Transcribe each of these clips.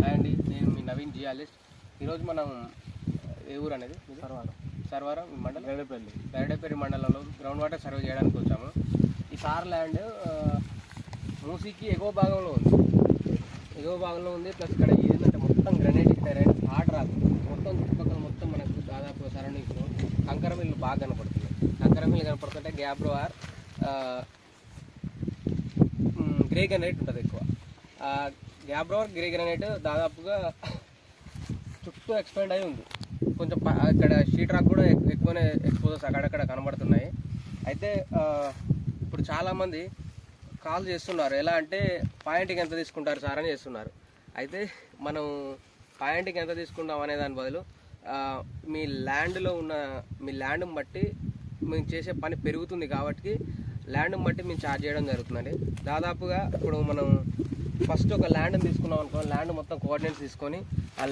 Hi అండి, నేను మీ నవీన్ జియాలిస్ట్. ఈరోజు మనం ఏ ఊరు అనేది సర్వారం మండలం గరిడేపల్లి మండలంలో గ్రౌండ్ వాటర్ సర్వే చేయడానికి వచ్చాము. ఈ సార్ ల్యాండ్ మూసీకి ఎగువ భాగంలో ఉంది. ప్లస్ ఇక్కడ ఏంటంటే మొత్తం గ్రనైటిక్ టైరైన్, హార్డ్ రాక్, మొత్తం చుట్టుపక్కల మొత్తం మనకు దాదాపు సరౌండింగ్స్లో కంకర మిల్లు బాగా కనపడుతుంది. కంకర మిల్లు కనపడుతుంటే గ్యాబ్రోఆర్ గ్రే గ్రనైట్ ఉంటుంది ఎక్కువ. గ్యాబ్రోఆర్ గ్రే గ్రనైట్ దాదాపుగా చుట్టూ ఎక్స్పాండ్ అయి ఉంది. కొంచెం ఇక్కడ షీట్ రాక్ కూడా ఎక్కువనే ఎక్స్పోజర్స్ అక్కడక్కడ కనబడుతున్నాయి. అయితే ఇప్పుడు చాలామంది కాల్ చేస్తున్నారు, ఎలా అంటే పాయింట్కి ఎంత తీసుకుంటారు సార్ అని చేస్తున్నారు. అయితే మనం పాయింట్కి ఎంత తీసుకుంటాం అనే దాని బదులు మీ ల్యాండ్ని బట్టి మేము చేసే పని పెరుగుతుంది కాబట్టి ల్యాండ్ని బట్టి మేము ఛార్జ్ చేయడం జరుగుతుందండి. దాదాపుగా ఇప్పుడు మనం ఫస్ట్ ఒక ల్యాండ్ని తీసుకున్నాం అనుకో, ల్యాండ్ మొత్తం కోఆర్డినేట్స్ తీసుకొని ఆ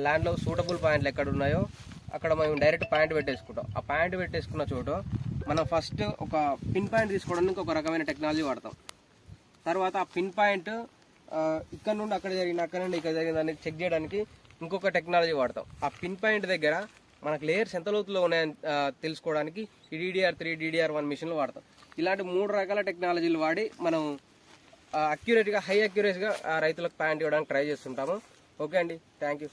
ల్యాండ్లో సూటబుల్ పాయింట్లు ఎక్కడ ఉన్నాయో అక్కడ మేము డైరెక్ట్ పాయింట్ పెట్టేసుకుంటాం. ఆ పాయింట్ పెట్టేసుకున్న చోటు మనం ఫస్ట్ ఒక పిన్ పాయింట్ తీసుకోవడానికి ఒక రకమైన టెక్నాలజీ వాడతాం. తర్వాత ఆ పిన్ పాయింట్ ఇక్కడ నుండి అక్కడ జరిగింది, అక్కడ నుండి ఇక్కడ జరిగిందని చెక్ చేయడానికి ఇంకొక టెక్నాలజీ వాడతాం. ఆ పిన్ పాయింట్ దగ్గర మనకు లేయర్స్ ఎంత లోతులో ఉన్నాయని తెలుసుకోవడానికి ఈ DDR3, DDR1 మిషన్లు వాడతాం. ఇలాంటి 3 రకాల టెక్నాలజీలు వాడి మనం హై అక్యురేట్గా రైతులకు పాయింట్ ఇవ్వడానికి ట్రై చేస్తుంటాము. ఓకే అండి, థ్యాంక్ యూ.